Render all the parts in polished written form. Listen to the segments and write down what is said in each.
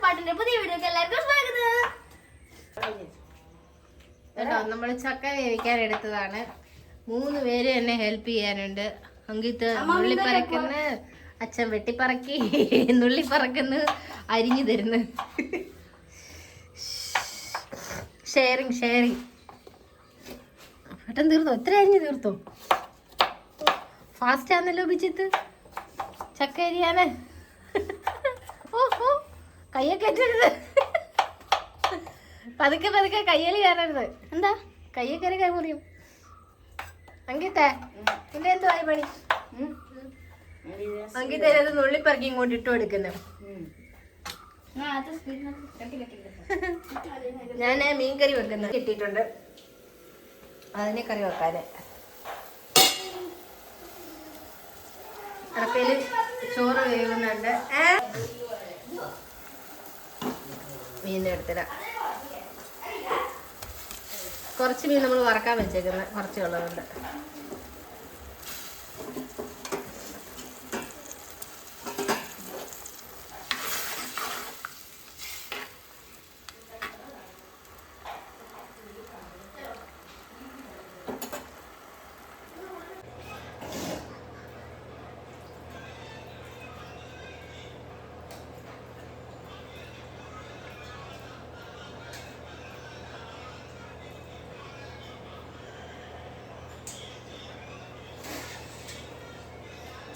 പാട്ടിന്റെ പുതിയ വീഡിയോക്ക് എല്ലാവർക്കും സ്വാഗതം. കേട്ടോ, നമ്മൾ ചക്ക വേവിക്കാൻ എടുത്തതാണ്. 3 പേര് എന്നെ ഹെൽപ്പ് ചെയ്യാനുണ്ട്. അങ്കിത്ത് നുള്ളി പറക്കുന്നു, അച്ഛൻ വെട്ടിപ്പറക്കി, നുള്ളി പറക്കുന്നു, അരിഞ്ഞു തരുന്നു. ഷെയറിങ് പെട്ടെന്ന് തീർത്തോ? എത്ര അരിഞ്ഞു തീർത്തോ? ഫാസ്റ്റ് ആണല്ലോ ബിജിത്ത് ചക്ക അരിയാന്. ഓ കയ്യൊക്കെ അറ്റരുത്, പതുക്കെ കയ്യല് കയറരുത്. എന്താ കയ്യൊക്കെ കൈ മുറിയും. അങ്കിത്തേ നിന്റെ എന്തുവായി പണി? അങ്കിത്തേത് നുള്ളിപ്പറക്കി ഇങ്ങോട്ട് ഇട്ട് കൊടുക്കുന്നു. ഞാൻ മീൻകറി വെക്കുന്ന കിട്ടിയിട്ടുണ്ട്, അതിനെ കറി വെക്കാന്. അടപ്പയില് ചോറ് വേവുന്നുണ്ട്. മീൻ എടുത്തിടാം. കുറച്ച് മീൻ നമ്മൾ വറക്കാൻ വെച്ചേക്കുന്നത്, കുറച്ച് ഉള്ളതുണ്ട്.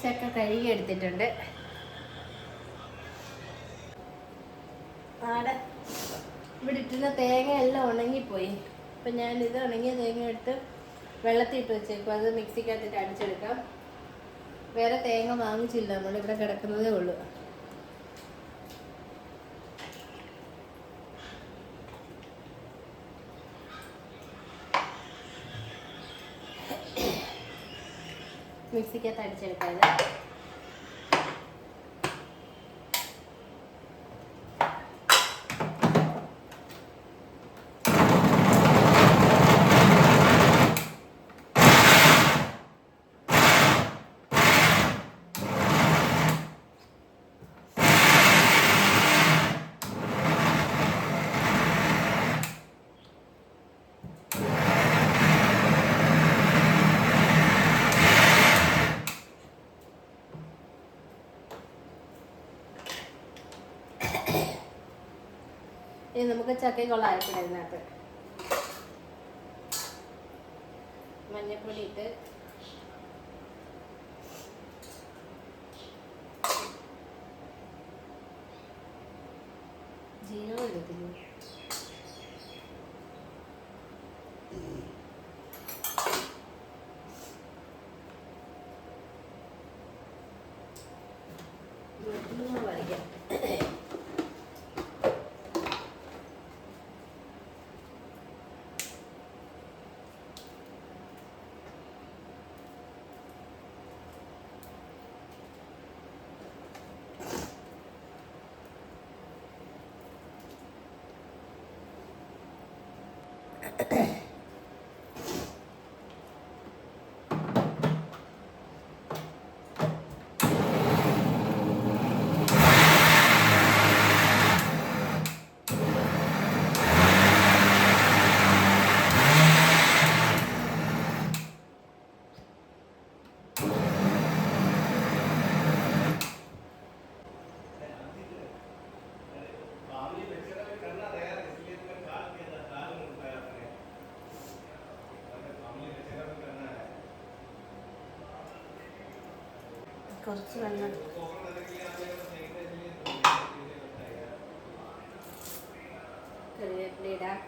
ചക്ക കഴുകി എടുത്തിട്ടുണ്ട്. ആടെ ഇവിടെ ഇട്ടുന്ന തേങ്ങ എല്ലാം ഉണങ്ങിപ്പോയി. അപ്പം ഞാനിത് ഉണങ്ങിയ തേങ്ങ എടുത്ത് വെള്ളത്തിൽ ഇട്ട് വെച്ചേക്കും. അത് മിക്സിക്കകത്തിട്ട് അടിച്ചെടുക്കാം. വേറെ തേങ്ങ വാങ്ങിച്ചില്ല, നമ്മളിവിടെ കിടക്കുന്നതേ ഉള്ളൂ. മിക്സിക്കകത്ത് അടിച്ചെടുക്കാം. ഇനി നമുക്ക് ചക്കയ്ക്കുള്ള അരപ്പിടാം. ഇതിനകത്ത് മഞ്ഞപ്പൊടി ഇട്ട് ജീരകം ഇടത്തില്ല. വരയ്ക്കാം. കുറച്ച് വെള്ളം കറിവേപ്പില ഇടാം.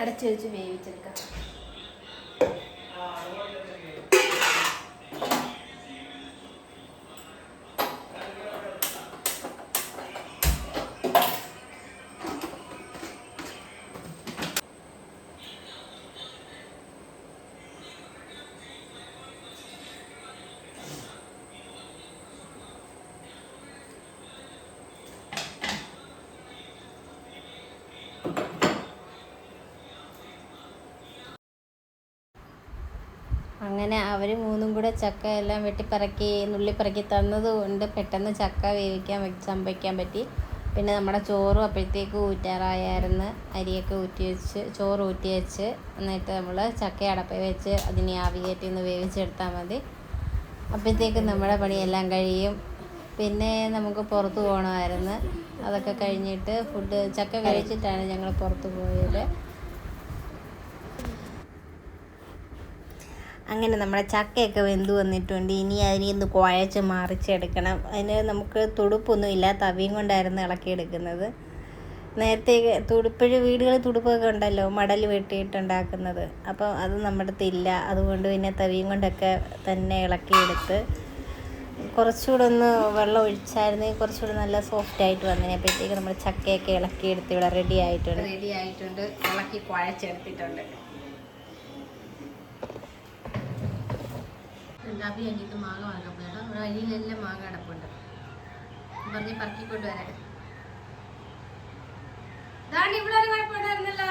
അടച്ചു വെച്ച് വേവിച്ചെടുക്കാം. അങ്ങനെ അവർ മൂന്നും കൂടെ ചക്ക എല്ലാം വെട്ടിപ്പറക്കി നുള്ളിപ്പറക്കി തന്നതുകൊണ്ട് പെട്ടെന്ന് ചക്ക വേവിക്കാൻ സംഭവിക്കാൻ പറ്റി. പിന്നെ നമ്മുടെ ചോറും അപ്പോഴത്തേക്ക് ഊറ്റാറായായിരുന്നു. അരിയൊക്കെ ഊറ്റി വെച്ച് ചോറ് ഊറ്റി വെച്ച് എന്നിട്ട് നമ്മൾ ചക്ക അടപ്പയിൽ വെച്ച് അതിനെ ആവി കയറ്റി ഒന്ന് വേവിച്ചെടുത്താൽ മതി. അപ്പോഴത്തേക്ക് നമ്മുടെ പണിയെല്ലാം കഴിയും. പിന്നെ നമുക്ക് പുറത്ത് പോകണമായിരുന്നു. അതൊക്കെ കഴിഞ്ഞിട്ട് ചക്ക കഴിച്ചിട്ടാണ് ഞങ്ങൾ പുറത്ത് പോയത്. അങ്ങനെ നമ്മുടെ ചക്കയൊക്കെ വെന്ത് വന്നിട്ടുണ്ട്. ഇനി അതിനെ ഒന്ന് കുഴച്ച് മറിച്ചെടുക്കണം. അതിന് നമുക്ക് തുടുപ്പൊന്നും ഇല്ല, തവിയും കൊണ്ടായിരുന്നു ഇളക്കിയെടുക്കുന്നത്. നേരത്തെ വീടുകളിൽ തുടുപ്പൊക്കെ ഉണ്ടല്ലോ, മടൽ വെട്ടിയിട്ടുണ്ടാക്കുന്നത്. അപ്പം അത് നമ്മുടെ അടുത്തില്ല. അതുകൊണ്ട് പിന്നെ തവിയും കൊണ്ടൊക്കെ തന്നെ ഇളക്കിയെടുത്ത് കുറച്ചുകൂടെ ഒന്ന് വെള്ളം ഒഴിച്ചായിരുന്നെങ്കിൽ കുറച്ചുകൂടെ നല്ല സോഫ്റ്റായിട്ട് വന്നതിനപ്പോഴത്തേക്ക് നമ്മൾ ചക്കയൊക്കെ ഇളക്കിയെടുത്ത് ഇവിടെ റെഡി ആയിട്ടുണ്ട്. ഇളക്കി കുഴച്ചെടുത്തിട്ടുണ്ട്. അഭി അനിക്ക് മാങ്ങ വാങ്ങാൻ പോയാൽ അവിടെ അനിയിലെല്ലാം മാങ്ങ അടപ്പുണ്ട് പറഞ്ഞ് പറക്കിക്കൊണ്ട് വരാൻ. ഇതാണ് ഇവിടെ ഒരു കുഴപ്പമുണ്ടായിരുന്നല്ലോ.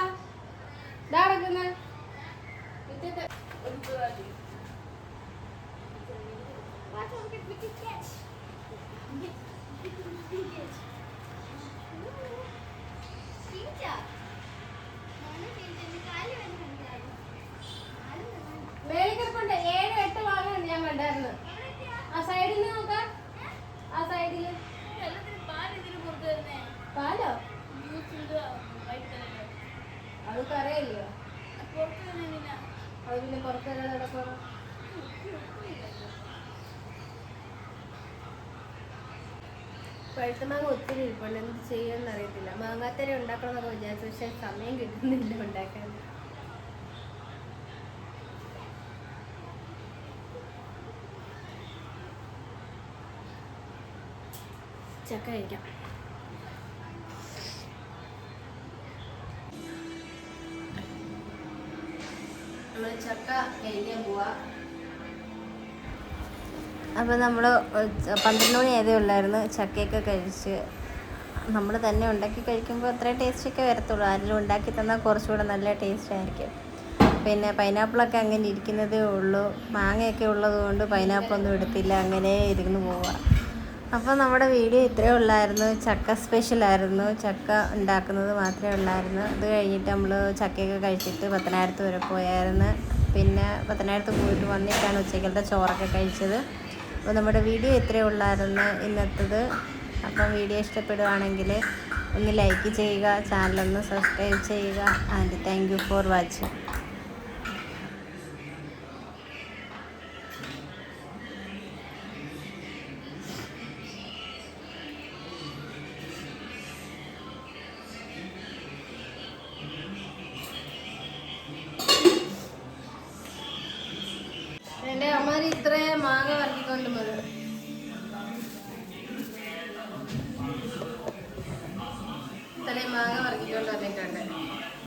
വേലിക്കിടപ്പുണ്ട് 7-8 വാങ്ങുന്നുണ്ട്. ഞാൻ കണ്ടായിരുന്നു ആ സൈഡിൽ നിന്ന് നോക്കാം. ആ സൈഡിൽ പാലോ അത് കറിയല്ലയോ? അത് പിന്നെ പുറത്ത് കിടക്കണം. പഴുത്ത മാങ്ങ ഒത്തിരി ഇരിപ്പുണ്ട്. എന്ത് ചെയ്യാന്ന് അറിയത്തില്ല. മാങ്ങാത്തര ഉണ്ടാക്കണമെന്നൊക്കെ വിചാരിച്ചു, പക്ഷെ സമയം കിട്ടുന്നില്ല ഉണ്ടാക്കാൻ. ചക്ക കഴിക്കാം. നമ്മൾ ചക്ക കഴിക്കാൻ പോവാ. അപ്പോൾ നമ്മൾ 12 മണി ആയതേ ഉള്ളായിരുന്നു. ചക്കയൊക്കെ കഴിച്ച് നമ്മൾ തന്നെ ഉണ്ടാക്കി കഴിക്കുമ്പോൾ അത്ര ടേസ്റ്റൊക്കെ വരത്തുള്ളൂ. ആരെങ്കിലും ഉണ്ടാക്കി തന്നാൽ കുറച്ചുകൂടെ നല്ല ടേസ്റ്റ് ആയിരിക്കും. പിന്നെ പൈനാപ്പിളൊക്കെ അങ്ങനെ ഇരിക്കുന്നതേ ഉള്ളൂ. മാങ്ങയൊക്കെ ഉള്ളത് കൊണ്ട് പൈനാപ്പിളൊന്നും എടുത്തില്ല, അങ്ങനെ ഇരുന്ന് പോവാം. അപ്പോൾ നമ്മുടെ വീഡിയോ ഇത്രയേ ഉള്ളായിരുന്നു. ചക്ക സ്പെഷ്യലായിരുന്നു. ചക്ക ഉണ്ടാക്കുന്നത് മാത്രമേ ഉള്ളായിരുന്നു. അത് കഴിഞ്ഞിട്ട് നമ്മൾ ചക്കയൊക്കെ കഴിച്ചിട്ട് പത്തനാപുരത്ത് വരെ പോയായിരുന്നു. പിന്നെ പത്തനാപുരത്ത് പോയിട്ട് വന്നിട്ടാണ് ഉച്ചക്കലത്തെ ചോറൊക്കെ കഴിച്ചത്. അപ്പോൾ നമ്മുടെ വീഡിയോ ഇത്രയേ ഉള്ളായിരുന്നു ഇന്നത്തേത്. അപ്പം വീഡിയോ ഇഷ്ടപ്പെടുകയാണെങ്കിൽ ഒന്ന് ലൈക്ക് ചെയ്യുക, ചാനലൊന്ന് സബ്സ്ക്രൈബ് ചെയ്യുക. And thank you for watching. എൻ്റെ അമ്മ ഇത്രയും മാങ്ങ വറക്കിക്കൊണ്ട് വരും. ഇത്രയും മാങ്ങ വറക്കിക്കൊണ്ട് വന്നിട്ടുണ്ട്.